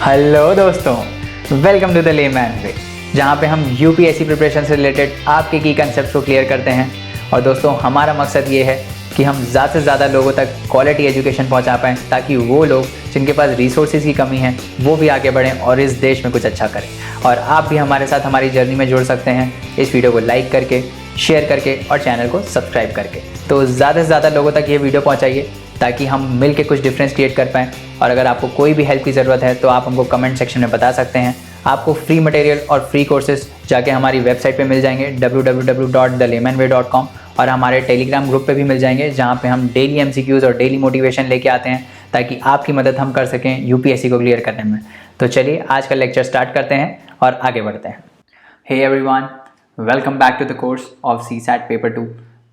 Hello दोस्तों, welcome to the layman वे, जहाँ पे हम यूपीएससी प्रिपरेशन से रिलेटेड आपके की कंसेप्ट को क्लियर करते हैं। और दोस्तों, हमारा मकसद ये है कि हम ज़्यादा से ज़्यादा लोगों तक क्वालिटी एजुकेशन पहुँचा पाएँ, ताकि वो लोग जिनके पास रिसोर्सेज की कमी है वो भी आगे बढ़ें और इस देश में कुछ अच्छा करें। और आप भी हमारे साथ हमारी जर्नी में जुड़ सकते हैं इस वीडियो को लाइक करके, शेयर करके और चैनल को सब्सक्राइब करके। तो ज़्यादा से ज़्यादा लोगों तक ये वीडियो पहुँचाइए ताकि हम मिल के कुछ डिफरेंस क्रिएट कर पाएँ। और अगर आपको कोई भी हेल्प की ज़रूरत है तो आप हमको कमेंट सेक्शन में बता सकते हैं। आपको फ्री मटेरियल और फ्री कोर्सेज जाके हमारी वेबसाइट पे मिल जाएंगे www.thelaymanway.com, और हमारे टेलीग्राम ग्रुप पे भी मिल जाएंगे, जहाँ पे हम डेली एमसीक्यूज़ और डेली मोटिवेशन लेके आते हैं ताकि आपकी मदद हम कर सकें यूपीएससी को क्लियर करने में। तो चलिए आज का लेक्चर स्टार्ट करते हैं और आगे बढ़ते हैं। Hey everyone, welcome back to the course of CSAT paper 2,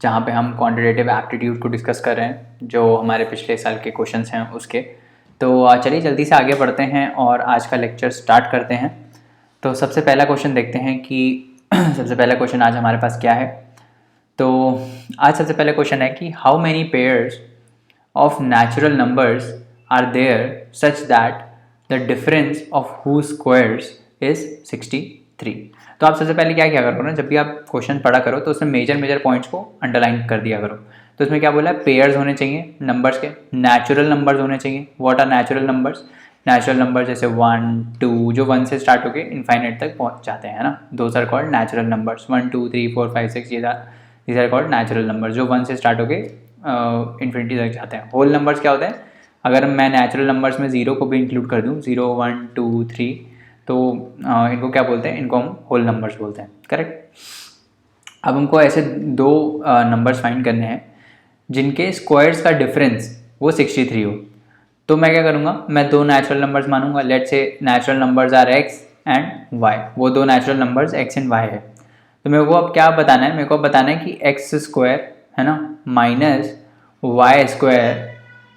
जहाँ पे हम क्वांटिटेटिव एप्टीट्यूड को डिस्कस कर रहे हैं, जो हमारे पिछले साल के क्वेश्चंस हैं उसके। तो चलिए जल्दी से आगे बढ़ते हैं और आज का लेक्चर स्टार्ट करते हैं। तो सबसे पहला क्वेश्चन देखते हैं कि सबसे पहला क्वेश्चन आज हमारे पास क्या है। तो आज सबसे पहला क्वेश्चन है कि how many pairs of natural numbers are there such that the difference of whose squares is 63। तो आप सबसे पहले क्या करो ना, जब भी आप क्वेश्चन पढ़ा करो तो उसमें मेजर पॉइंट्स को अंडरलाइन कर दिया करो। तो इसमें क्या बोला है, पेयर्स होने चाहिए नंबर्स के, नेचुरल नंबर्स होने चाहिए। What are natural numbers? Natural number जैसे 1 2 जो 1 से स्टार्ट होकर इनफाइनाइट तक पहुंच जाते हैं ना, those are called natural numbers. 1 2 3 4 5 6 ये आर कॉल्ड नेचुरल नंबर्स, जो 1 से स्टार्ट होकर इन्फिनिटी तक जाते हैं। होल नंबर्स क्या होते हैं? अगर मैं नेचुरल नंबर्स में 0 को भी इंक्लूड कर दूँ, 0 1 2 3, तो इनको क्या बोलते हैं? इनको हम होल नंबर्स बोलते हैं। करेक्ट। अब हमको ऐसे दो नंबर्स फाइंड करने हैं जिनके स्क्वायर्स का डिफरेंस वो 63 हो। तो मैं क्या करूँगा, मैं दो नेचुरल नंबर्स मानूंगा। Let's say natural numbers are x and y, वो दो natural numbers x and y है। तो मेरे को अब क्या बताना है? मेरे को बताना है कि x स्क्वायर है ना minus y square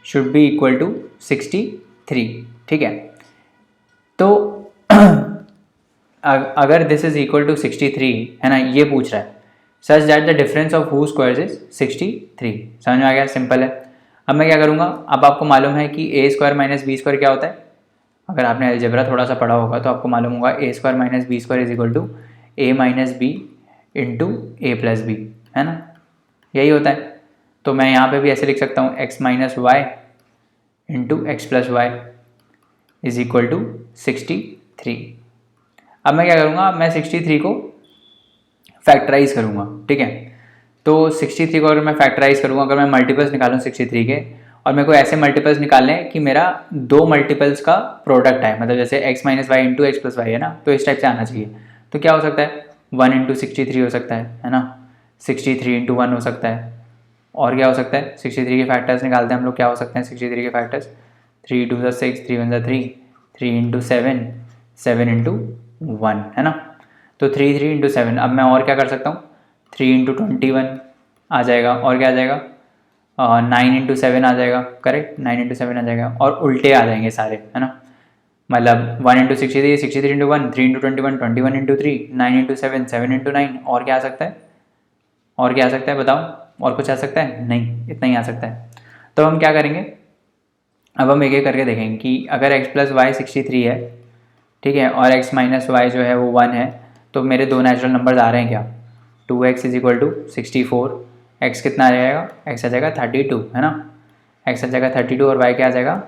should be equal to 63। ठीक है। तो अगर दिस इज इक्वल टू 63 है ना, ये पूछ रहा है सच that the difference of whose squares is 63। समझ में आ गया? सिंपल है। अब मैं क्या करूँगा, अब आपको मालूम है कि a square minus B square क्या होता है। अगर आपने अलजेब्रा थोड़ा सा पढ़ा होगा तो आपको मालूम होगा a square minus B square is equal to a minus B into A plus b, है ना, यही होता है। तो मैं यहाँ पे भी ऐसे लिख सकता हूँ x minus y into x plus y is equal to 63। अब मैं क्या करूँगा, मैं 63 को फैक्टराइज करूँगा। ठीक है। तो 63 को अगर मैं फैक्टराइज करूँगा, अगर मैं मल्टीपल्स निकालूँ 63 के, और मेरे को ऐसे मल्टीपल्स निकालने हैं कि मेरा दो मल्टीपल्स का प्रोडक्ट है, मतलब जैसे x minus y into x plus y है ना, तो इस टाइप से आना चाहिए। तो क्या हो सकता है? 1 इंटू 63 हो सकता है ना, 63 इंटू 1 हो सकता है। और क्या हो सकता है? 63 के फैक्टर्स निकालते हैं हम लोग, क्या हो सकते हैं 63 के फैक्टर्स? 3 2 6, 3 1 3, 3 इंटू 7, 7 इंटू 1, है ना। तो 3 3 इंटू 7। अब मैं और क्या कर सकता हूँ, 3 इंटू 21 आ जाएगा, और क्या आ जाएगा 9 इंटू 7 आ जाएगा। करेक्ट, 9 इंटू 7 आ जाएगा, और उल्टे आ जाएंगे सारे, है ना। मतलब 1 into 63, 63 into 1, 3 into 21, 21 into 3, 9 into 7, 7 into 9। और क्या आ सकता है? और क्या आ सकता है बताओ? और कुछ आ सकता है? नहीं, इतना ही आ सकता है। तो हम क्या करेंगे, अब हम एक एक करके देखेंगे कि अगर x प्लस वाई 63 है, ठीक है, और x माइनस वाई जो है वो 1 है, तो मेरे दो नेचुरल नंबर्स आ रहे हैं क्या? 2x is equal to 64, x कितना आ जाएगा? x आ जाएगा 32, है ना, x आ जाएगा 32, और y क्या आ जाएगा?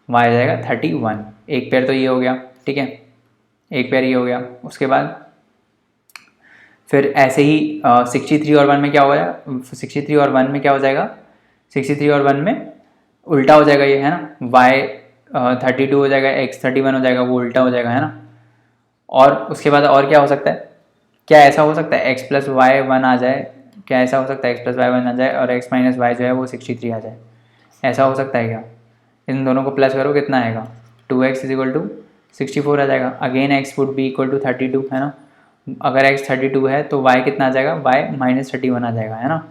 y आ जाएगा 31। एक पेयर तो ये हो गया, ठीक है, एक पेयर ये हो गया। उसके बाद फिर ऐसे ही 63 और 1 में क्या हो गया? 63 और 1 में क्या हो जाएगा? 63 और 1 में उल्टा हो जाएगा ये, है ना, y 32 हो जाएगा, x 31 हो जाएगा, वो उल्टा हो जाएगा, है ना। और उसके बाद और क्या हो सकता है? क्या ऐसा हो सकता है x प्लस वाई 1 आ जाए? क्या ऐसा हो सकता है x प्लस वाई 1 आ जाए और x माइनस वाई जो है वो 63 आ जाए? ऐसा हो सकता है क्या? इन दोनों को प्लस करो, कितना आएगा? 2x इज इक्वल टू 64 आ जाएगा। Again x would be equal to 32, है ना। अगर x 32 है तो y कितना आ जाएगा? y माइनस 31 आ जाएगा, है ना,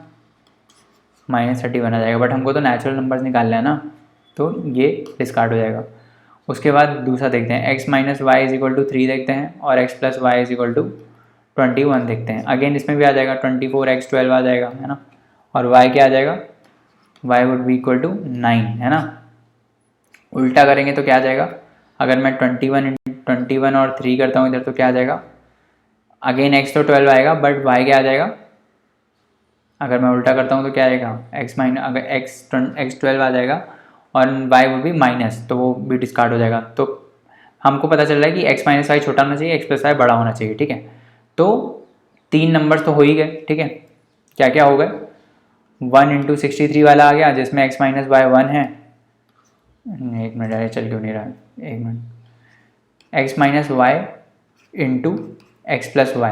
माइनस 31 आ जाएगा। बट हमको तो नेचुरल नंबर्स निकालना है ना, तो ये डिस्कार्ड हो जाएगा। उसके बाद दूसरा देखते हैं, x minus y is equal to 3 देखते हैं, और x plus y is equal to 21 देखते हैं। अगेन इसमें भी आ जाएगा 24x 12 आ जाएगा, है ना, और y क्या आ जाएगा? y would be equal to 9, है ना। उल्टा करेंगे तो क्या आ जाएगा? अगर मैं 21 और 3 करता हूँ इधर तो क्या आ जाएगा, अगेन x तो 12 आएगा बट y क्या आ जाएगा, अगर मैं उल्टा करता हूँ तो क्या आएगा, अगर x 12 आ जाएगा और y वो भी माइनस, तो वो भी डिस्कार्ड हो जाएगा। तो हमको पता चल रहा है कि x माइनस वाई छोटा होना चाहिए, x प्लस वाई बड़ा होना चाहिए, ठीक है। तो 3 नंबर्स तो हो ही गए, ठीक है। क्या क्या हो गए, 1 इंटू 63 वाला आ गया जिसमें x माइनस वाई 1 है, एक मिनट यार चल क्यों नहीं रहा है, एक minute, x minus y into x plus y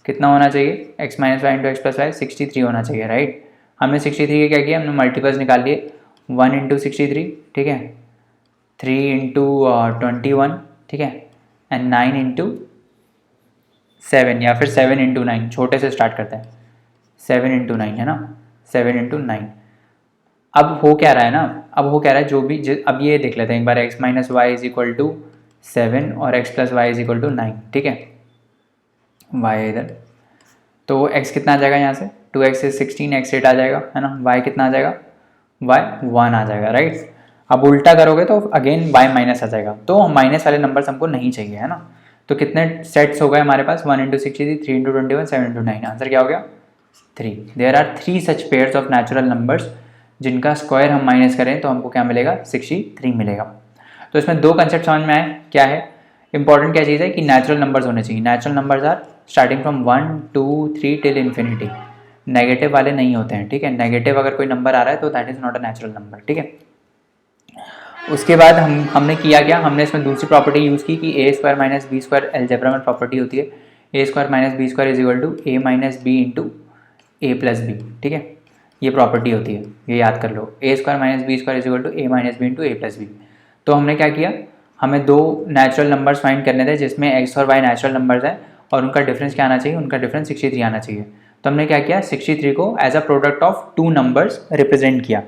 कितना होना चाहिए, x minus y into x plus y 63 होना चाहिए, राइट। हमने 63 के क्या किया, हमने मल्टीपल्स निकाल लिए, 1 इंटू 63, ठीक है, 3 इंटू 21, ठीक है, एंड 9 इंटू 7 या फिर 7 इंटू 9, छोटे से स्टार्ट करते हैं, 7 इंटू 9 है ना, 7 इंटू 9। अब हो क्या रहा है ना, अब हो क्या रहा है जो भी अब ये देख लेते हैं एक बार, x minus y is equal to 7 और x plus y is equal to 9, ठीक है, y इधर, तो x कितना आ जाएगा यहाँ से, 2x से 16, x 8 आ जाएगा, है ना, y कितना आ जाएगा, y 1 आ जाएगा, राइट। अब उल्टा करोगे तो अगेन y माइनस आ जाएगा, तो माइनस वाले नंबर्स हमको नहीं चाहिए, है ना। तो कितने सेट्स हो गए हमारे पास, 1 इंटू 63, 3 इंटू 21, 7 इंटू 9, आंसर क्या हो गया 3। There are 3 such pairs of natural numbers जिनका स्क्वायर हम माइनस करें तो हमको क्या मिलेगा, 63 मिलेगा। तो इसमें दो कंसेप्ट समझ में आए, क्या है इंपॉर्टेंट, क्या चीज़ है कि नेचुरल नंबर्स होने चाहिए। Natural numbers are starting from 1 2 3 till infinity, negative वाले नहीं होते हैं, ठीक है। नेगेटिव अगर कोई नंबर आ रहा है तो that is not a natural number, ठीक है। उसके बाद हमने किया क्या, हमने इसमें दूसरी प्रॉपर्टी यूज़ की कि A square minus B square algebra में प्रॉपर्टी होती है, A square minus B square is equal to A minus B into A plus B, ठीक है, ये प्रॉपर्टी होती है, ये याद कर लो, A square minus B square is equal to A minus B into A plus B. तो हमने क्या किया, हमें दो नेचुरल नंबर्स फाइंड करने थे जिसमें एक्स और वाई नेचुरल नंबर्स हैं और उनका डिफरेंस क्या आना चाहिए, उनका डिफरेंस 63 आना चाहिए। तो हमने क्या किया, 63 को as a product of two numbers represent किया।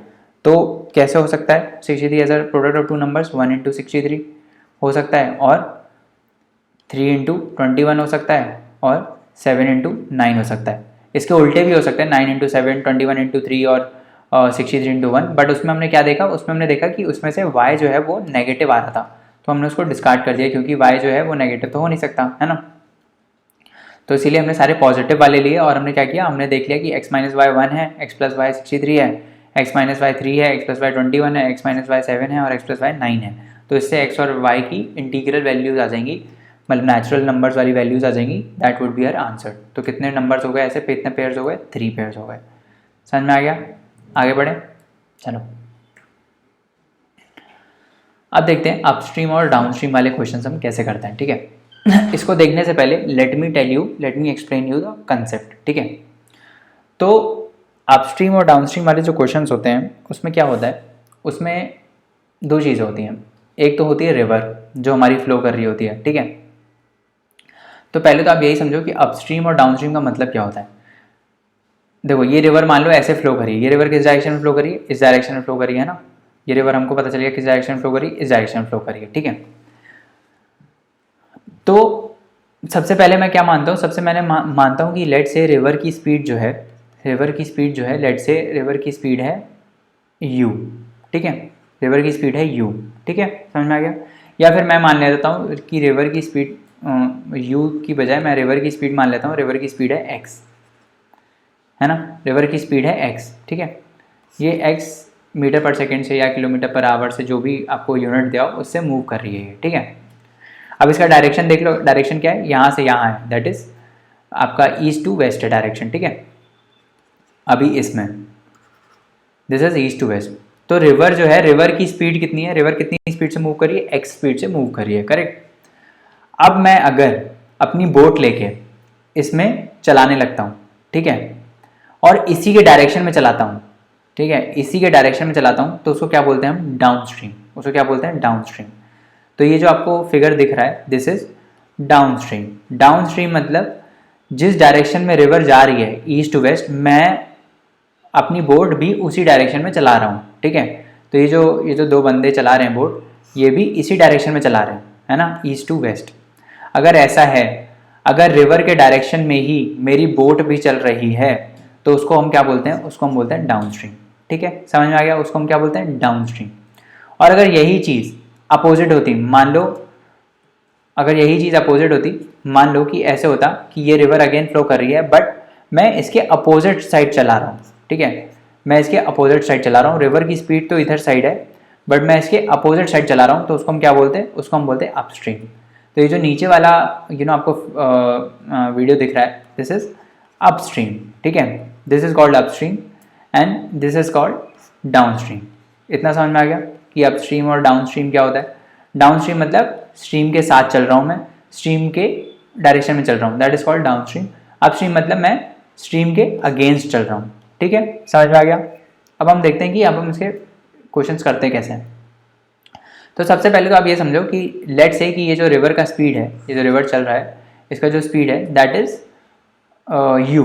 तो कैसे हो सकता है 63 as a product of two numbers, 1 into 63 हो सकता है और 3 इंटू 21 हो सकता है और 7 इंटू 9 हो सकता है। इसके उल्टे भी हो सकते हैं, 9 इंटू 7, 21 इंटू 3 और 63 इंटू 1। बट उसमें हमने क्या देखा, उसमें हमने देखा कि उसमें से y जो है वो नेगेटिव आ रहा था, तो हमने उसको डिस्कार्ड कर दिया क्योंकि y जो है वो नेगेटिव तो हो नहीं सकता, है ना। तो इसीलिए हमने सारे पॉजिटिव वाले लिए और हमने क्या किया, हमने देख लिया कि x माइनस वाई 1 है, x प्लस वाई 63 है, x माइनस वाई 3 है, x प्लस वाई 21 है, x माइनस वाई 7 है और x प्लस वाई 9 है। तो इससे x और y की इंटीग्रल वैल्यूज आ जाएंगी, मतलब नेचुरल नंबर्स वाली वैल्यूज आ जाएंगी, that would be our answer. तो कितने नंबर्स हो गए ऐसे, कितने पेयर्स हो गए, 3 पेयर्स हो गए। समझ में आ गया, आगे बढ़े, चलो अब देखते हैं अपस्ट्रीम और डाउनस्ट्रीम वाले क्वेश्चंस हम कैसे करते हैं, ठीक है। इसको देखने से पहले let me explain you the concept, ठीक है। तो अपस्ट्रीम और डाउनस्ट्रीम वाले जो क्वेश्चंस होते हैं उसमें क्या होता है, उसमें दो चीज़ें होती हैं। एक तो होती है रिवर जो हमारी फ्लो कर रही होती है, ठीक है। तो पहले तो आप यही समझो कि अपस्ट्रीम और डाउनस्ट्रीम का मतलब क्या होता है। देखो ये रिवर मान लो ऐसे फ्लो करी, ये रिवर किस डायरेक्शन में फ्लो करी, इस डायरेक्शन में फ्लो करी, है ना। ये रिवर हमको पता चल गया किस डायरेक्शन में फ्लो करी, इस डायरेक्शन में फ्लो करी है, ठीक है। तो सबसे पहले मैं क्या मानता हूँ, सबसे मैंने मानता हूँ कि लेट से रिवर की स्पीड जो है, लेट से रिवर की स्पीड है u, ठीक है, रिवर की स्पीड है u, ठीक है, समझ में आ गया। या फिर मैं मान लेता हूँ कि रिवर की स्पीड u की बजाय मैं रिवर की स्पीड मान लेता हूँ, रिवर की स्पीड है x, है ना, रिवर की स्पीड है x, ठीक है। ये x मीटर पर सेकेंड से या किलोमीटर पर आवर से जो भी आपको यूनिट दिया हो उससे मूव कर रही है, ठीक है। अब इसका डायरेक्शन देख लो, डायरेक्शन क्या है, यहाँ से यहाँ है, दैट इज आपका ईस्ट टू वेस्ट है डायरेक्शन, ठीक है। अभी इसमें this is east to west. तो रिवर जो है, रिवर की स्पीड कितनी है, रिवर कितनी स्पीड से मूव कर रही है, एक्स स्पीड से मूव कर रही है, करेक्ट। अब मैं अगर अपनी बोट लेके इसमें चलाने लगता हूँ, ठीक है, और इसी के डायरेक्शन में चलाता हूँ, ठीक है, इसी के डायरेक्शन में चलाता हूँ, तो उसको क्या बोलते हैं हम, डाउन स्ट्रीम, उसको क्या बोलते हैं, डाउन स्ट्रीम। तो ये जो आपको फिगर दिख रहा है this is down stream. Down stream मतलब जिस डायरेक्शन में रिवर जा रही है ईस्ट टू वेस्ट, मैं अपनी बोट भी उसी डायरेक्शन में चला रहा हूँ, ठीक है। तो ये जो दो बंदे चला रहे हैं बोट, ये भी इसी डायरेक्शन में चला रहे हैं, है ना, ईस्ट टू वेस्ट। अगर ऐसा है, अगर रिवर के डायरेक्शन में ही मेरी बोट भी चल रही है तो उसको हम क्या बोलते हैं, उसको हम बोलते हैं डाउन स्ट्रीम, ठीक है, समझ में आ गया, उसको हम क्या बोलते हैं, डाउन स्ट्रीम। और अगर यही चीज़ अपोजिट होती, मान लो अगर यही चीज़ अपोजिट होती, मान लो कि ऐसे होता कि ये रिवर अगेन फ्लो कर रही है बट मैं इसके अपोजिट साइड चला रहा हूँ, ठीक है, मैं इसके अपोजिट साइड चला रहा हूँ, रिवर की स्पीड तो इधर साइड है बट मैं इसके अपोजिट साइड चला रहा हूँ, तो उसको हम क्या बोलते हैं, उसको हम बोलते हैं अपस्ट्रीम। तो ये जो नीचे वाला आपको वीडियो दिख रहा है, दिस इज अपस्ट्रीम, ठीक है, this is called upstream and this is called downstream. इतना समझ में आ गया कि अपस्ट्रीम और डाउनस्ट्रीम क्या होता है। डाउनस्ट्रीम मतलब स्ट्रीम के साथ चल रहा हूँ मैं, स्ट्रीम के डायरेक्शन में चल रहा हूँ, that is called downstream. Upstream मतलब मैं स्ट्रीम के अगेंस्ट चल रहा हूँ, ठीक है, समझ में आ गया। अब हम देखते हैं कि अब हम इसके क्वेश्चंस करते हैं कैसे हैं। तो सबसे पहले तो आप ये समझो कि लेट्स से कि ये जो रिवर का स्पीड है, ये जो रिवर चल रहा है, इसका जो स्पीड है दैट इज यू।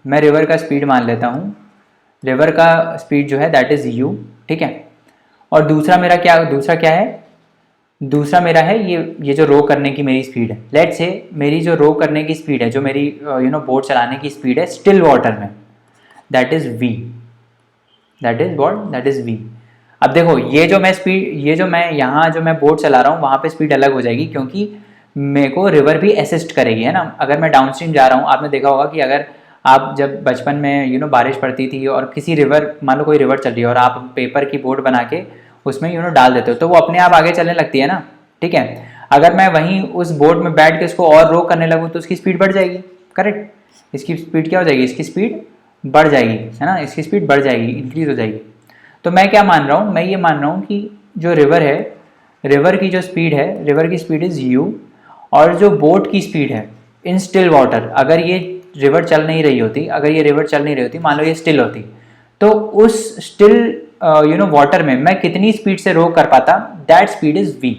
मैं रिवर का स्पीड मान लेता हूँ, रिवर का स्पीड जो है दैट इज यू, ठीक है। और दूसरा मेरा क्या, दूसरा क्या है, दूसरा मेरा है ये जो रो करने की मेरी स्पीड है। लेट्स से मेरी जो रो करने की स्पीड है, जो मेरी बोट चलाने की स्पीड है स्टिल वाटर में, that is v, that is what, that is v. अब देखो ये जो मैं स्पीड, ये जो मैं यहाँ जो मैं बोट चला रहा हूँ वहाँ पे स्पीड अलग हो जाएगी क्योंकि मेरे को रिवर भी असिस्ट करेगी, है ना। अगर मैं डाउनस्ट्रीम जा रहा हूँ, आपने देखा होगा कि अगर आप जब बचपन में बारिश पड़ती थी और किसी रिवर, मान लो कोई रिवर चल रही है और आप पेपर की बोट बना के उसमें डाल देते हो तो वो अपने आप आगे चलने लगती है ना, ठीक है। अगर मैं वहीं उस बोट में बैठ के उसको और रो करने लगूँ तो उसकी स्पीड बढ़ जाएगी, करेक्ट। इसकी स्पीड क्या हो जाएगी, इसकी स्पीड बढ़ जाएगी, है ना, इसकी स्पीड बढ़ जाएगी, इंक्रीज हो जाएगी। तो मैं क्या मान रहा हूँ, मैं ये मान रहा हूँ कि जो रिवर है, रिवर की जो स्पीड है, रिवर की स्पीड इज यू, और जो बोट की स्पीड है इन स्टिल वाटर, अगर ये रिवर चल नहीं रही होती, अगर ये रिवर चल नहीं रही होती, मान लो ये स्टिल होती, तो उस स्टिल वाटर में मैं कितनी स्पीड से रो कर पाता, दैट स्पीड इज वी।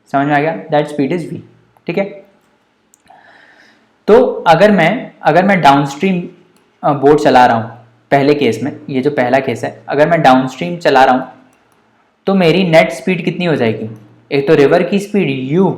समझ में आ गया, दैट स्पीड इज वी, ठीक है। तो अगर मैं डाउनस्ट्रीम बोट चला रहा हूँ, पहले केस में, ये जो पहला केस है, अगर मैं डाउनस्ट्रीम चला रहा हूँ तो मेरी नेट स्पीड कितनी हो जाएगी, एक तो रिवर की स्पीड u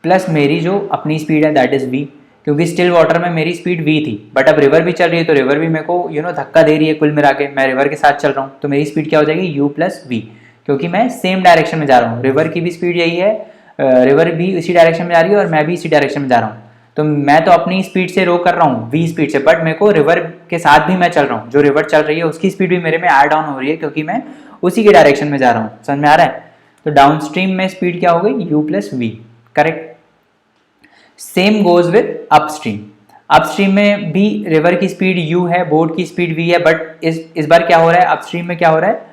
प्लस मेरी जो अपनी स्पीड है दैट इज v, क्योंकि स्टिल वाटर में मेरी स्पीड v थी बट अब रिवर भी चल रही है तो रिवर भी मेरे को धक्का दे रही है, कुल मिला के मैं रिवर के साथ चल रहा हूँ तो मेरी स्पीड क्या हो जाएगी u प्लस v, क्योंकि मैं सेम डायरेक्शन में जा रहा हूँ, रिवर की भी स्पीड यही है, रिवर भी इसी डायरेक्शन में जा रही है और मैं भी इसी डायरेक्शन में जा रहा हूँ। तो मैं तो अपनी स्पीड से रो कर रहा हूँ v स्पीड से, बट मेरे को रिवर के साथ भी मैं चल रहा हूँ, जो रिवर चल रही है उसकी स्पीड भी मेरे में ऐड ऑन हो रही है क्योंकि मैं उसी के डायरेक्शन में जा रहा हूँ। समझ में आ रहा है। तो डाउनस्ट्रीम में स्पीड क्या हो गई, u plus v, correct. Same goes with upstream, upstream में भी रिवर की स्पीड u है, बोट की स्पीड v है, बट इस बार क्या हो रहा है, अपस्ट्रीम में क्या हो रहा है,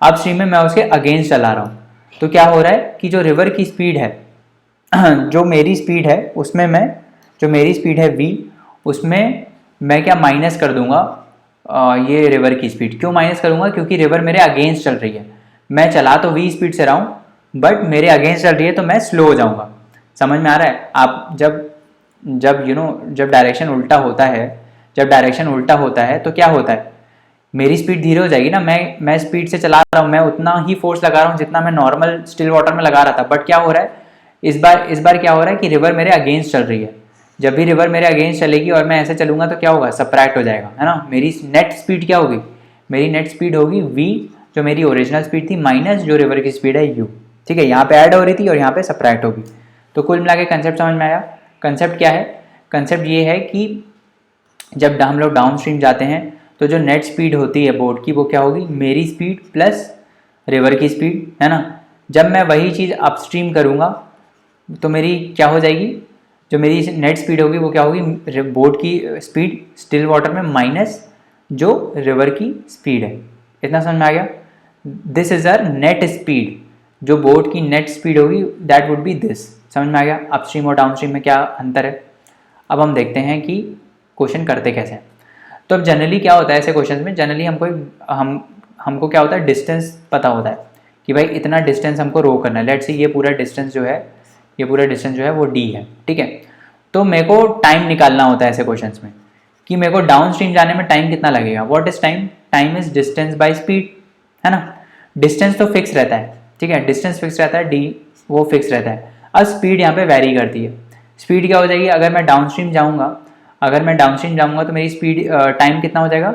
अपस्ट्रीम में मैं उसके अगेंस्ट चला रहा हूँ। तो क्या हो रहा है कि जो रिवर की स्पीड है जो मेरी स्पीड है उसमें मैं, जो मेरी स्पीड है v, उसमें मैं क्या माइनस कर दूंगा ये रिवर की स्पीड। क्यों माइनस करूंगा, क्योंकि रिवर मेरे अगेंस्ट चल रही है, मैं चला तो v स्पीड से रहा हूँ बट मेरे अगेंस्ट चल रही है तो मैं स्लो हो जाऊंगा। समझ में आ रहा है। आप जब डायरेक्शन उल्टा होता है, जब डायरेक्शन उल्टा होता है तो क्या होता है, मेरी स्पीड धीरे हो जाएगी ना, मैं स्पीड से चला रहा हूँ, मैं उतना ही फोर्स लगा रहा हूँ जितना मैं नॉर्मल स्टिल वाटर में लगा रहा था, बट क्या हो रहा है इस बार क्या हो रहा है कि रिवर मेरे अगेंस्ट चल रही है। जब भी रिवर मेरे अगेंस्ट चलेगी और मैं ऐसे चलूंगा तो क्या होगा, सब्ट्रैक्ट हो जाएगा, है ना। मेरी नेट स्पीड क्या होगी, मेरी नेट स्पीड होगी v, जो मेरी ओरिजिनल स्पीड थी, माइनस जो रिवर की स्पीड है u, ठीक है, यहाँ पे ऐड हो रही थी और यहाँ पे सब्ट्रैक्ट होगी। तो कुल मिला के कंसेप्ट समझ में आया। कंसेप्ट क्या है, कंसेप्ट ये है कि जब हम लोग डाउन स्ट्रीम जाते हैं तो जो नेट स्पीड होती है बोट की वो क्या होगी, मेरी स्पीड प्लस रिवर की स्पीड, है ना। जब मैं वही चीज़ अपस्ट्रीम करूँगा तो मेरी क्या हो जाएगी, जो मेरी नेट स्पीड होगी वो क्या होगी, बोट की स्पीड स्टिल वाटर में माइनस जो रिवर की स्पीड है। इतना समझ में आ गया। This is our net speed, जो बोट की नेट स्पीड होगी दैट वुड बी दिस। समझ में आ गया अपस्ट्रीम और डाउनस्ट्रीम में क्या अंतर है। अब हम देखते हैं कि क्वेश्चन करते कैसे हैं। तो अब जनरली क्या होता है ऐसे क्वेश्चन में, जनरली हमको क्या होता है, डिस्टेंस पता होता है कि भाई इतना डिस्टेंस हमको रो करना है। लेट्स सी ये पूरा डिस्टेंस जो है, ये पूरा डिस्टेंस जो है वो d है, ठीक है। तो मेरे को टाइम निकालना होता है ऐसे क्वेश्चंस में कि मेरे को डाउन स्ट्रीम जाने में टाइम कितना लगेगा। What is time, time is distance by speed, है ना। डिस्टेंस तो फिक्स रहता है, ठीक है, डिस्टेंस फिक्स रहता है, d वो फिक्स रहता है। अब स्पीड यहाँ पे वेरी करती है। स्पीड क्या हो जाएगी, अगर मैं डाउन स्ट्रीम जाऊँगा तो मेरी स्पीड टाइम कितना हो जाएगा,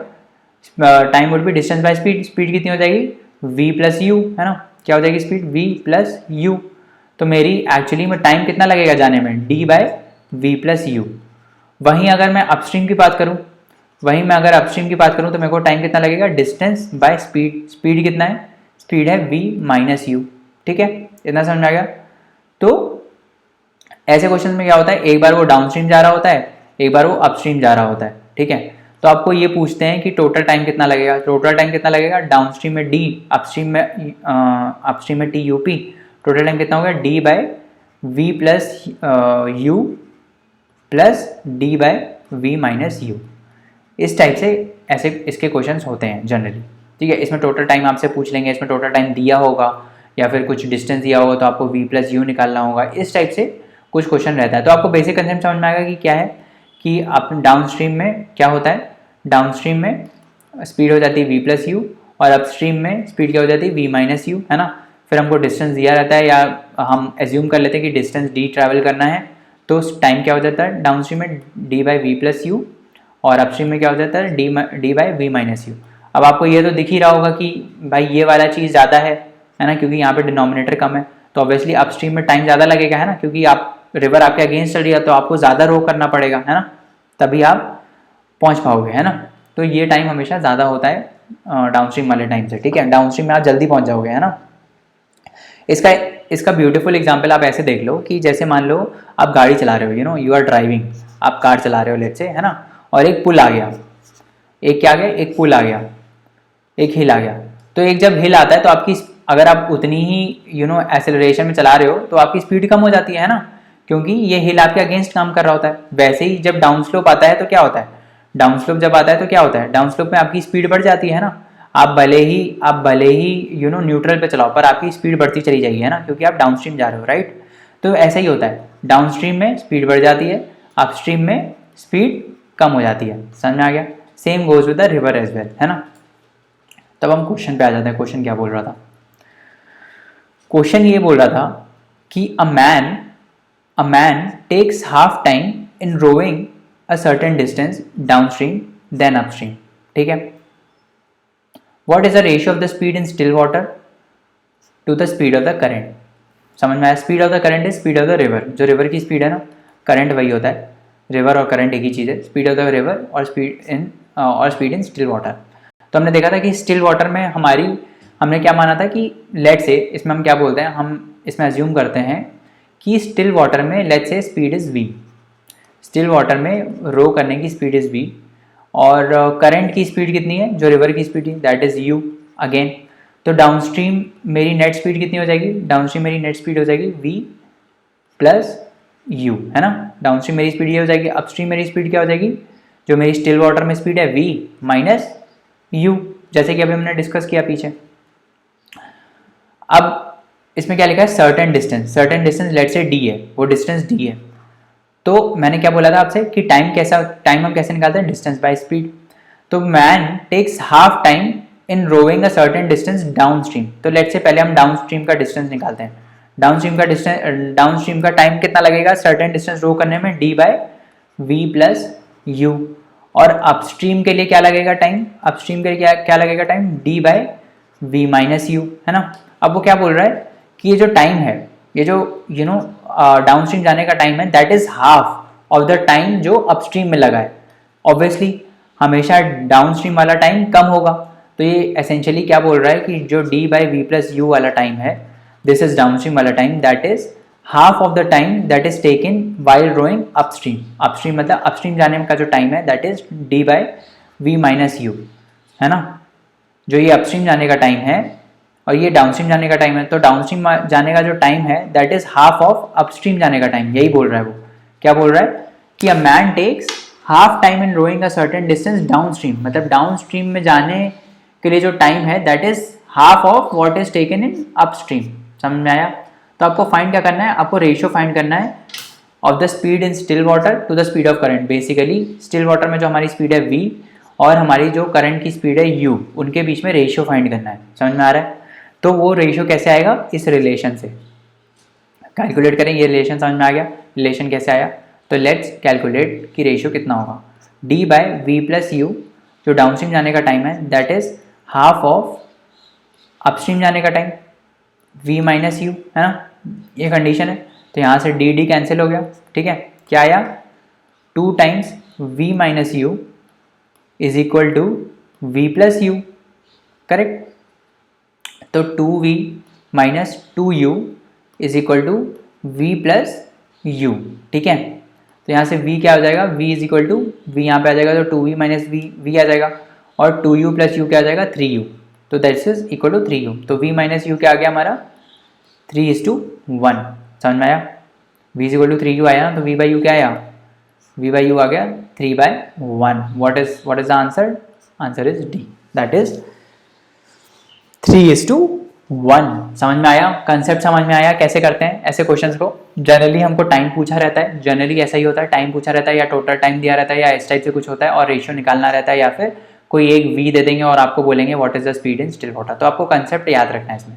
time would be distance by speed, speed कितनी हो जाएगी v प्लस यू, है ना। क्या हो जाएगी स्पीड, v प्लस यू। तो मेरी एक्चुअली में टाइम कितना लगेगा जाने में, d by v plus u. वहीं अगर मैं अपस्ट्रीम की बात करूं, तो मेरे को टाइम कितना लगेगा, डिस्टेंस बाय स्पीड। स्पीड कितना है, स्पीड है v माइनस यू। ठीक है, इतना समझ में आ गया। तो ऐसे क्वेश्चन में क्या होता है, एक बार वो डाउनस्ट्रीम जा रहा होता है, एक बार वो अपस्ट्रीम जा रहा होता है। ठीक है, तो आपको ये पूछते हैं कि टोटल टाइम कितना लगेगा। टोटल टाइम कितना लगेगा, डाउनस्ट्रीम में d, अपस्ट्रीम में t u p, total time कितना होगा, d by v plus u plus d by v minus u. इस टाइप से ऐसे इसके क्वेश्चंस होते हैं जनरली। ठीक है, इसमें टोटल टाइम आपसे पूछ लेंगे, इसमें टोटल टाइम दिया होगा या फिर कुछ डिस्टेंस दिया होगा तो आपको v प्लस यू निकालना होगा। इस टाइप से कुछ क्वेश्चन रहता है। तो आपको बेसिक कंसेप्ट समझ में आएगा कि क्या है, कि आप डाउनस्ट्रीम में क्या होता है, डाउनस्ट्रीम में स्पीड हो जाती है v प्लस यू और अपस्ट्रीम में स्पीड क्या हो जाती है, v माइनस यू, है ना। फिर हमको डिस्टेंस दिया रहता है, या हम एज्यूम कर लेते हैं कि डिस्टेंस d ट्रैवल करना है, तो टाइम क्या हो जाता है डाउनस्ट्रीम में, d by v plus u, और अपस्ट्रीम में क्या हो जाता है, d by v minus u. अब आपको ये तो दिख ही रहा होगा कि भाई ये वाला चीज़ ज़्यादा है ना, क्योंकि यहाँ पे डिनोमिनेटर कम है, तो ऑब्वियसली अपस्ट्रीम में टाइम ज़्यादा लगेगा, है ना, क्योंकि आप रिवर आपके अगेंस्ट चल रही है तो आपको ज़्यादा रो करना पड़ेगा, है ना, तभी आप पहुँच पाओगे, है ना। तो ये टाइम हमेशा ज़्यादा होता है डाउनस्ट्रीम वाले टाइम से। ठीक है, डाउनस्ट्रीम में आप जल्दी पहुँच जाओगे, है ना। इसका ब्यूटीफुल एग्जाम्पल आप ऐसे देख लो कि जैसे मान लो आप गाड़ी चला रहे हो, यू आर ड्राइविंग, आप कार चला रहे हो लेट्स से, है ना, और एक पुल आ गया, एक क्या आ गया, एक पुल आ गया, एक हिल आ गया। तो एक जब हिल आता है तो आपकी, अगर आप उतनी ही एक्सेलरेशन में चला रहे हो तो आपकी स्पीड कम हो जाती है ना, क्योंकि ये हिल आपके अगेंस्ट काम कर रहा होता है। वैसे ही जब डाउन स्लोप आता है तो क्या होता है, डाउन स्लोप जब आता है तो क्या होता है, डाउन स्लोप में आपकी स्पीड बढ़ जाती है ना। आप भले ही न्यूट्रल पे चलाओ पर आपकी स्पीड बढ़ती चली जाएगी, है ना, क्योंकि आप डाउनस्ट्रीम जा रहे हो, राइट। तो ऐसा ही होता है, डाउनस्ट्रीम में स्पीड बढ़ जाती है, अपस्ट्रीम में स्पीड कम हो जाती है। समझ में आ गया। Same goes with the river as well, है ना। तब हम क्वेश्चन पे आ जाते हैं। क्वेश्चन क्या बोल रहा था, क्वेश्चन ये बोल रहा था कि a man takes half time in rowing a certain distance downstream then upstream. ठीक है, what is the ratio of the speed in still water to the speed of the current. समझ में आया, speed of the current is speed of the river, जो river की speed है ना, current वही होता है, रिवर और करंट एक ही चीज़ है, स्पीड ऑफ द रिवर और स्पीड इन स्टिल वाटर। तो हमने देखा था कि स्टिल वाटर में हमने क्या माना था कि लेट से, इसमें हम क्या बोलते हैं, हम इसमें अज्यूम करते हैं कि स्टिल वाटर में लेट से speed is v, still water में रो करने की स्पीड इज़ v, और करंट की स्पीड कितनी है, जो रिवर की स्पीड है, दैट इज़ u अगेन। तो डाउनस्ट्रीम मेरी नेट स्पीड कितनी हो जाएगी, डाउनस्ट्रीम मेरी नेट स्पीड हो जाएगी v प्लस u, है ना। डाउनस्ट्रीम मेरी स्पीड ये हो जाएगी, अपस्ट्रीम मेरी स्पीड क्या हो जाएगी, जो मेरी स्टिल वाटर में स्पीड है v माइनस u, जैसे कि अभी हमने डिस्कस किया पीछे। अब इसमें क्या लिखा है, सर्टेन डिस्टेंस लेट से d है, वो डिस्टेंस d है। तो मैंने क्या बोला था आपसे कि टाइम हम कैसे निकालते हैं, डिस्टेंस बाय स्पीड। तो man takes half time in rowing a certain distance downstream. तो लेट से पहले हम डाउनस्ट्रीम का डिस्टेंस निकालते हैं। डाउनस्ट्रीम का टाइम कितना लगेगा सर्टेन डिस्टेंस रो करने में, d by v plus u. और अपस्ट्रीम के लिए क्या लगेगा टाइम, अपस्ट्रीम के लिए क्या लगेगा time, d by v minus u, है ना। अब वो क्या बोल रहा है कि ये जो टाइम है, ये जो डाउनस्ट्रीम जाने का टाइम है, that is half of the time जो अपस्ट्रीम में लगा है। ऑब्वियसली हमेशा डाउनस्ट्रीम वाला टाइम कम होगा, तो ये एसेंशियली क्या बोल रहा है कि जो d by v plus u वाला टाइम है, दिस इज डाउनस्ट्रीम वाला time, that is half of the time that is taken while rowing upstream. Upstream मतलब अपस्ट्रीम जाने का जो टाइम है, that is d by v minus u, है ना। जो ये अपस्ट्रीम जाने का टाइम है और ये डाउनस्ट्रीम जाने का टाइम है, तो डाउनस्ट्रीम जाने का जो टाइम है that is half of upstream जाने का टाइम। यही बोल रहा है वो, क्या बोल रहा है कि a man takes half time in rowing a certain distance downstream, मतलब डाउनस्ट्रीम में जाने के लिए जो टाइम है that is half of what is taken in upstream. समझ में आया। तो आपको फाइंड क्या करना है, आपको रेशियो फाइंड करना है of the speed in still water to the speed of current. Basically still water में जो हमारी स्पीड है v और हमारी जो करंट की स्पीड है u, उनके बीच में रेशियो फाइंड करना है। समझ में आ रहा है। तो वो रेशियो कैसे आएगा, इस रिलेशन से कैलकुलेट करें। ये रिलेशन समझ में आ गया, रिलेशन कैसे आया। तो लेट्स कैलकुलेट कि रेशियो कितना होगा, d by v plus u, जो डाउनस्ट्रीम जाने का टाइम है that is half of upstream जाने का टाइम, v माइनस यू, है ना, ये कंडीशन है। तो यहाँ से डी डी कैंसिल हो गया, ठीक है। क्या आया, 2 times v minus u is equal to v plus u, correct. तो 2v minus 2u is equal to v plus u, ठीक है। तो यहाँ से v क्या हो जाएगा, v is equal to v यहाँ पे आ जाएगा, तो 2v माइनस v आ जाएगा, और 2u प्लस यू क्या आ जाएगा, 3u, तो that is equal to 3u। तो v माइनस यू क्या आ गया हमारा, 3:1। समझ में आया, v is equal to 3u आया ना, तो v बाई यू क्या आया, v बाई यू आ गया 3/1। What is the answer, answer is D, that is 3:1। समझ में आया, कंसेप्ट समझ में आया कैसे करते हैं ऐसे क्वेश्चंस को। जनरली हमको टाइम पूछा रहता है, जनरली ऐसा ही होता है, टाइम पूछा रहता है या टोटल टाइम दिया रहता है या इस टाइप से कुछ होता है और रेशियो निकालना रहता है, या फिर कोई एक वी दे देंगे और आपको बोलेंगे what is the speed in still water. तो आपको कंसेप्ट याद रखना है इसमें।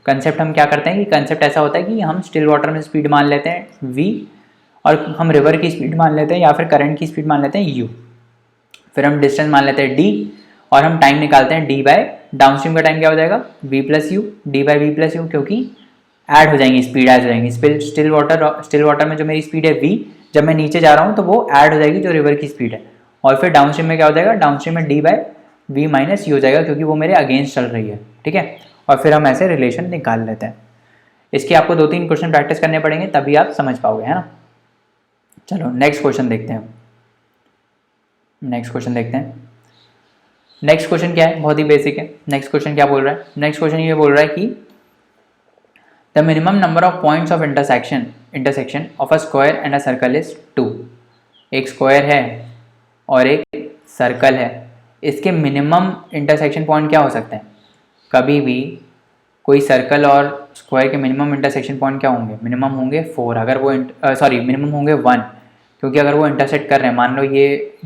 कंसेप्ट हम क्या करते हैं कि कंसेप्ट ऐसा होता है कि हम स्टिल वाटर में स्पीड मान लेते हैं वी, और हम रिवर की स्पीड मान लेते हैं या फिर करंट की स्पीड मान लेते हैं यू, फिर हम डिस्टेंस मान लेते हैं डी, और हम टाइम निकालते हैं डी बाय डाउनस्ट्रीम का टाइम क्या हो जाएगा, v plus u, d by v plus u, क्योंकि ऐड हो जाएंगी, स्पीड ऐड हो जाएंगी। स्टिल वाटर में जो मेरी स्पीड है वी, जब मैं नीचे जा रहा हूँ तो वो ऐड हो जाएगी जो रिवर की स्पीड है, और फिर डाउनस्ट्रीम में क्या हो जाएगा, डाउनस्ट्रीम में d by v minus u हो जाएगा, क्योंकि वो मेरे अगेंस्ट चल रही है, ठीक है। और फिर हम ऐसे रिलेशन निकाल लेते हैं। इसकी आपको 2-3 क्वेश्चन प्रैक्टिस करने पड़ेंगे तभी आप समझ पाओगे, है ना। चलो नेक्स्ट क्वेश्चन देखते हैं। नेक्स्ट क्वेश्चन देखते हैं। नेक्स्ट क्वेश्चन क्या है, बहुत ही बेसिक है। नेक्स्ट क्वेश्चन क्या बोल रहा है, नेक्स्ट क्वेश्चन ये बोल रहा है कि the minimum number of points of intersection of a square and a circle is 2। एक स्क्वायर है और एक सर्कल है, इसके मिनिमम इंटरसेक्शन पॉइंट क्या हो सकते हैं। कभी भी कोई सर्कल और स्क्वायर के मिनिमम इंटरसेक्शन पॉइंट क्या होंगे, मिनिमम होंगे 4, अगर वो मिनिमम होंगे 1, क्योंकि अगर वो इंटरसेक्ट कर रहे हैं, मान लो ये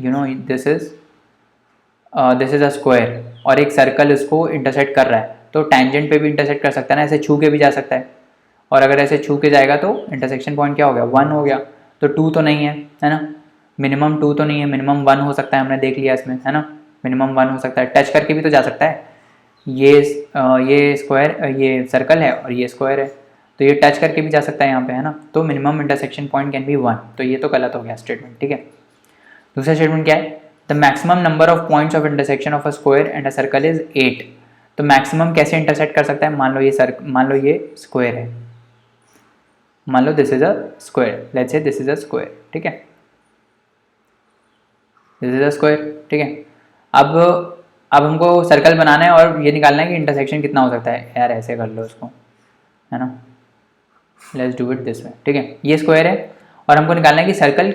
दिस इज अ स्क्वायर और एक सर्कल इसको इंटरसेक्ट कर रहा है, तो टेंजेंट पे भी इंटरसेक्ट कर सकता है ना, ऐसे छू के भी जा सकता है, और अगर ऐसे छू के जाएगा तो इंटरसेक्शन पॉइंट क्या हो गया, 1 हो गया। तो 2 तो नहीं है ना, मिनिमम 2 तो नहीं है, मिनिमम 1 हो सकता है, हमने देख लिया इसमें, है ना, मिनिमम 1 हो सकता है, टच करके भी तो जा सकता है। ये स्क्वायर, ये सर्कल है और ये स्क्वायर है, तो ये टच करके भी जा सकता है यहाँ पे, है ना। तो minimum intersection point can be 1, तो ये तो गलत हो गया स्टेटमेंट, ठीक है। दूसरा स्टेटमेंट क्या है, the maximum number of points of intersection of a square and a circle is 8। तो मैक्सिमम कैसे इंटरसेक्ट कर सकता है, मान लो ये स्क्वायर है, मान लो this is a square, let's say this is a square, ठीक है, दिस इज अ स्क्वायर, ठीक है। अब हमको सर्कल बनाना है और ये निकालना है कि इंटरसेक्शन कितना हो सकता है। यार ऐसे कर लो इसको, है ना, let's do it this way, ठीक है। ये स्क्वायर है और हमको निकालना है कि सर्कल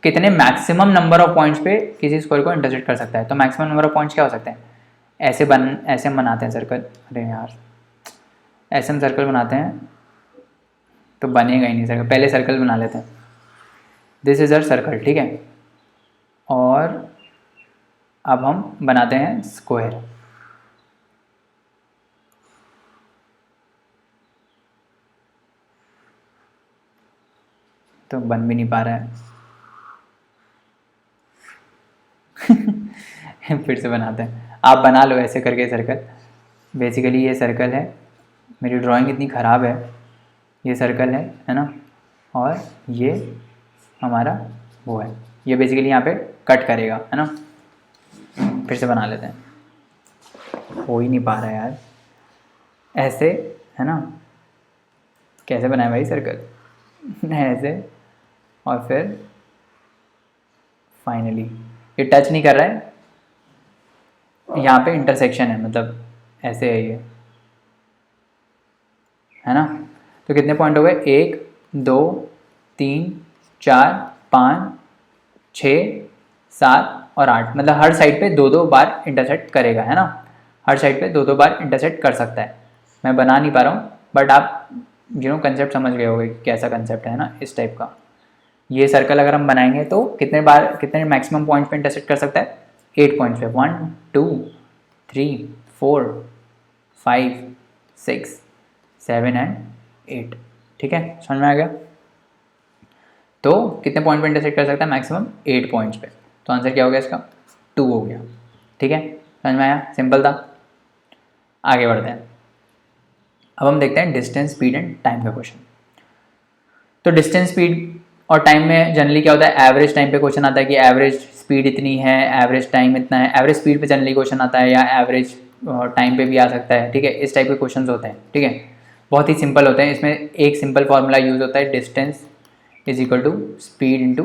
कितने मैक्सिमम नंबर ऑफ पॉइंट्स पे किसी स्क्वायर को इंटरसेक्ट कर सकता है। तो मैक्सिमम नंबर ऑफ पॉइंट्स क्या हो सकते हैं, ऐसे हम बनाते हैं सर्कल, अरे यार ऐसे हम सर्कल बनाते हैं तो बनेगा ही नहीं सर्कल, पहले सर्कल बना लेते हैं, दिस इज अ सर्कल, ठीक है, और अब हम बनाते हैं स्क्वायर। तो बन भी नहीं पा रहा है फिर से बनाते हैं, आप बना लो ऐसे करके सर्कल। बेसिकली ये सर्कल है, मेरी ड्राइंग इतनी ख़राब है, ये सर्कल है ना, और ये हमारा वो है, ये बेसिकली यहाँ पे कट करेगा, है ना। फिर से बना लेते हैं, हो ही नहीं पा रहा है यार ऐसे, है ना, कैसे बनाए भाई सर्कल ऐसे, और फिर फाइनली ये टच नहीं कर रहा है, यहाँ पे इंटरसेक्शन है, मतलब ऐसे है ये, है ना। तो कितने पॉइंट हो गए, 1 2 3 4 5 6 7 और 8, मतलब हर साइड पे 2-2 बार इंटरसेक्ट करेगा, है ना, हर साइड पे 2-2 बार इंटरसेक्ट कर सकता है। मैं बना नहीं पा रहा हूँ, बट आप कंसेप्ट समझ गए होंगे कैसा कंसेप्ट है ना, इस टाइप का। ये सर्कल अगर हम बनाएंगे तो कितने मैक्सिमम पॉइंट्स पे इंटरसेक्ट कर सकता है, 8 पॉइंट्स पे, 1 2 3 4 5 6 7 एंड 8, ठीक है, समझ में आ गया। तो कितने पॉइंट पे इंटरसेक्ट कर सकता है, मैक्सिमम 8 पॉइंट्स पे। तो आंसर क्या हो गया इसका, 2 हो गया, ठीक है, समझ में आया, सिंपल था। आगे बढ़ते हैं। अब हम देखते हैं डिस्टेंस, स्पीड एंड टाइम का क्वेश्चन। तो डिस्टेंस, स्पीड और टाइम में जनरली क्या होता है, एवरेज टाइम पे क्वेश्चन आता है कि एवरेज स्पीड इतनी है, एवरेज टाइम इतना है। एवरेज स्पीड पे जनरली क्वेश्चन आता है या एवरेज टाइम पे भी आ सकता है, ठीक है। इस टाइप के क्वेश्चन होते हैं, ठीक है। बहुत ही सिंपल होते हैं। इसमें एक सिंपल फार्मूला यूज होता है, distance is equal to speed into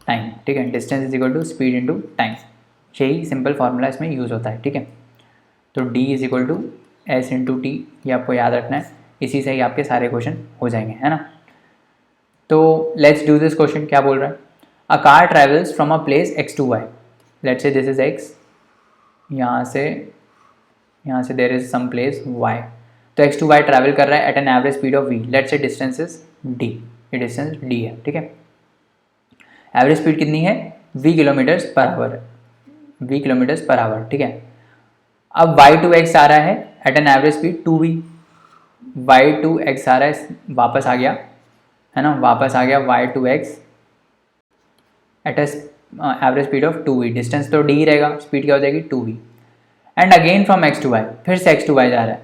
time, ठीक है। Distance is equal to speed into time, यही सिंपल फार्मूला इसमें यूज़ होता है, ठीक है। तो d is equal to s into t, ये आपको याद रखना है। इसी से ही आपके सारे क्वेश्चन हो जाएंगे, है ना। तो लेट्स डू दिस क्वेश्चन। क्या बोल रहा है, a car travels from a place x to y, let's say this is x, यहाँ से there is some place y। तो x टू y ट्रैवल कर रहा है at an average speed of v, let's say distance is d, ये डिस्टेंस d है, ठीक है। एवरेज स्पीड कितनी है, v kilometres per hour, v kilometres per hour, ठीक है। अब y टू x आ रहा है at an average speed 2v, y to x आ रहा है, वापस आ गया, है ना, वापस आ गया y to x at average speed of 2v। Distance तो d ही रहेगा, स्पीड क्या हो जाएगी 2v। And again from x to y, फिर से x टू y जा रहा है,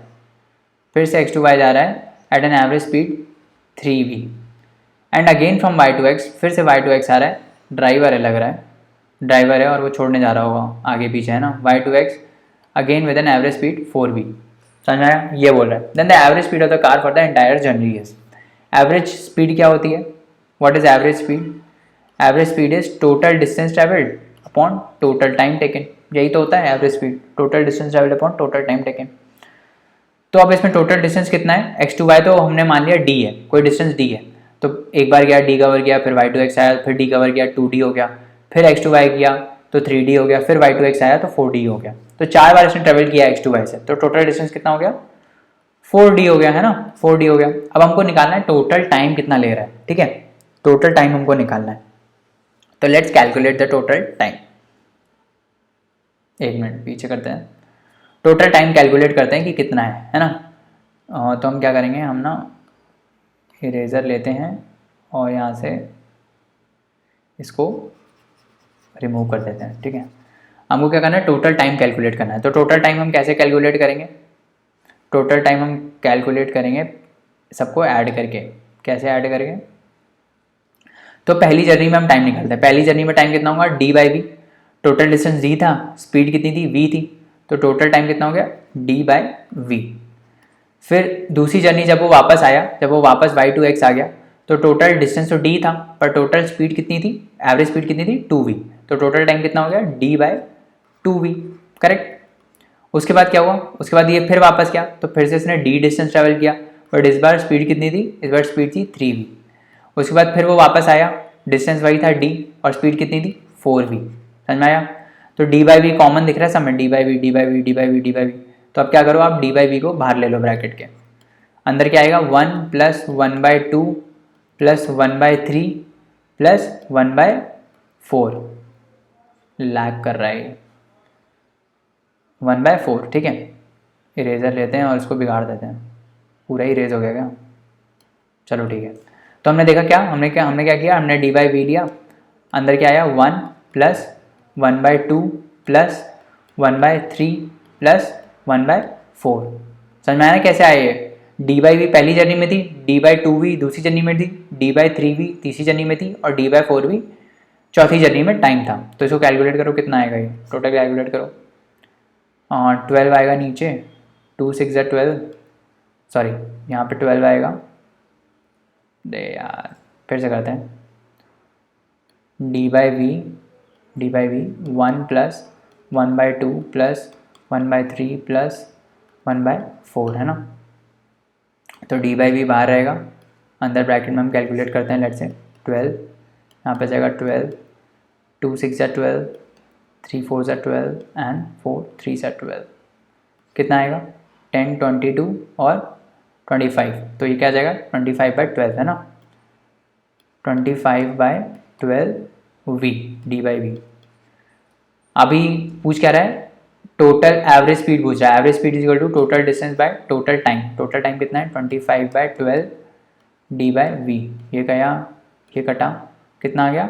फिर से x टू y जा रहा है at an average speed 3v। And again from y to x, फिर से y टू x आ रहा है, ड्राइवर है लग रहा है, ड्राइवर है और वो छोड़ने जा रहा होगा आगे पीछे, है ना। y to x again with an average speed 4v, समझ में आया, ये बोल रहा है। Then the average speed of the car for the entire journey is, average speed क्या होती है, what is average speed, average speed is total distance travelled upon total time taken, यही तो होता है average speed, total distance travelled upon total time taken. तो अब इसमें टोटल डिस्टेंस कितना है, एक्स टू वाई तो हमने मान लिया डी है, कोई डिस्टेंस डी है, तो एक बार गया डी कवर किया, फिर वाई टू एक्स आया, फिर डी कवर किया 2d हो गया, फिर एक्स टू वाई किया तो 3d हो गया, फिर वाई टू एक्स आया तो 4d हो गया। तो 4 बार इसने ट्रेवल किया एक्स टू वाई से, तो टोटल डिस्टेंस कितना हो गया 4d हो गया, है ना, 4d हो गया। अब हमको निकालना है टोटल टाइम कितना ले रहा है, ठीक है, टोटल टाइम हमको निकालना है। तो let's calculate the total time. एक मिनट पीछे करते हैं, टोटल टाइम कैलकुलेट करते हैं कि कितना है ना। तो हम क्या करेंगे, हम ना इरेज़र लेते हैं और यहाँ से इसको रिमूव कर देते हैं, ठीक है। हमको क्या करना है, टोटल टाइम कैलकुलेट करना है। तो टोटल टाइम हम कैसे कैलकुलेट करेंगे, टोटल टाइम हम कैलकुलेट करेंगे सबको ऐड करके। कैसे ऐड करेंगे, तो पहली जर्नी में हम टाइम निकालते हैं। पहली जर्नी में टाइम कितना होगा d by v, total distance d था, स्पीड कितनी थी वी थी, तो टोटल टाइम कितना हो गया डी बाई वी। फिर दूसरी जर्नी जब वो वापस आया, जब वो वापस वाई टू एक्स आ गया, तो टोटल डिस्टेंस तो डी था पर टोटल स्पीड कितनी थी, एवरेज स्पीड कितनी थी 2v, तो टोटल टाइम कितना हो गया डी बाई 2v, करेक्ट। उसके बाद क्या हुआ, उसके बाद ये फिर वापस गया, तो फिर से इसने डी डिस्टेंस ट्रेवल किया, बट इस बार स्पीड कितनी थी, इस बार स्पीड थी 3v। उसके बाद फिर वो वापस आया, डिस्टेंस वही था d और स्पीड कितनी थी 4v, समझ में आया। तो d बाई वी कॉमन दिख रहा है सब में, d by we D by we D by we D by v. तो अब क्या करो, आप d बाई वी को बाहर ले लो ब्रैकेट के अंदर, क्या आएगा 1 प्लस 1/2 प्लस 1/3 प्लस 1/4, लैग कर रहा है ये 1/4, ठीक है। इरेजर लेते हैं और इसको बिगाड़ देते हैं, पूरा ही इरेज हो गया क्या, चलो ठीक है। तो हमने देखा क्या, हमने क्या किया, हमने डी बाई वी लिया, अंदर क्या आया 1 प्लस 1/2 प्लस 1/3 प्लस 1/4, समझ में आया ना कैसे आया ये। डी बाई वी पहली जर्नी में थी, डी बाई 2v दूसरी जर्नी में थी, डी बाई 3v तीसरी जर्नी में थी और डी बाई 4v चौथी जर्नी में टाइम था। तो इसको कैलकुलेट करो कितना आएगा ये, टोटल कैलकुलेट करो। 12 आएगा नीचे, 2 6 12, सॉरी यहाँ पे 12 आएगा, दे यार फिर से करते हैं, d by v 1 plus 1/2 plus 1/3 plus 1/4, है ना। तो डी बाई वी बाहर रहेगा, अंदर ब्रैकेट में हम कैलकुलेट करते हैं, लेट से 12, यहाँ पे जाएगा 12, 2 6 12, 3 4 12 एंड 4 3 12, कितना आएगा 10 22 और 25, तो ये क्या जाएगा 25/12, है ना, 25/12 वी डी बाई वी। अभी पूछ क्या रहा है, टोटल एवरेज स्पीड पूछ रहा है, average speed is equal to total distance by total time, total time कितना है 25/12 डी बाई वी। ये गया, ये कटा, कितना आ गया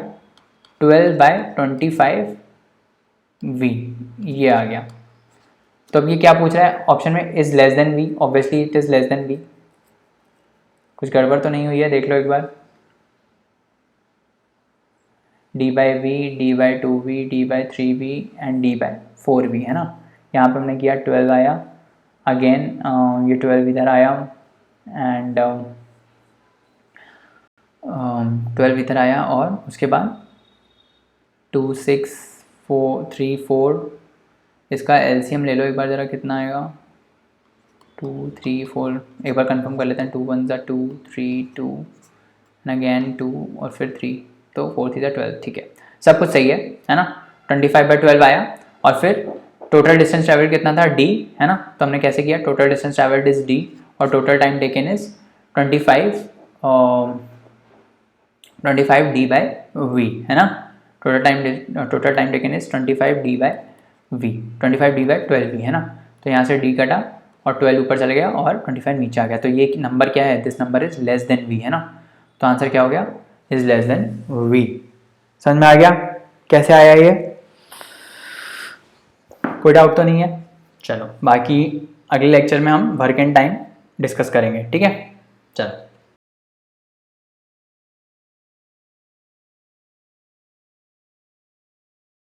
12/25 वी, ये आ गया। तो अब ये क्या पूछ रहा है ऑप्शन में, is less than V, obviously it is less than V. कुछ गड़बड़ तो नहीं हुई है, देख लो एक बार। D by we, D by 2v, D by 3v and D by 4v है ना। यहाँ पर हमने किया 12 आया, अगेन ये 12 इधर आया एंड 12 इधर आया, और उसके बाद 2 6 4 3 4, इसका एलसीएम ले लो एक बार ज़रा, कितना आएगा 2 3 4, एक बार कंफर्म कर लेते हैं। 2 1 2 3 2 एंड अगेन 2 और फिर 3, तो 4 3 12, ठीक है सब कुछ सही है ना। 25/12 आया, और फिर टोटल डिस्टेंस ट्रैवल कितना था d है ना। तो हमने कैसे किया, total distance travelled is d और total time taken is 25 d by v है ना। Total time taken is 25 d by v, 25 d by 12v है ना। तो यहाँ से d कटा और 12 ऊपर चला गया और 25 नीचे आ गया। तो ये नंबर क्या है, this number is less then v है ना। तो आंसर क्या हो गया, इज लेस देन v। समझ में आ गया कैसे आया ये, कोई डाउट तो नहीं है। चलो बाकी अगले लेक्चर में हम वर्क एंड टाइम डिस्कस करेंगे, ठीक है। चलो।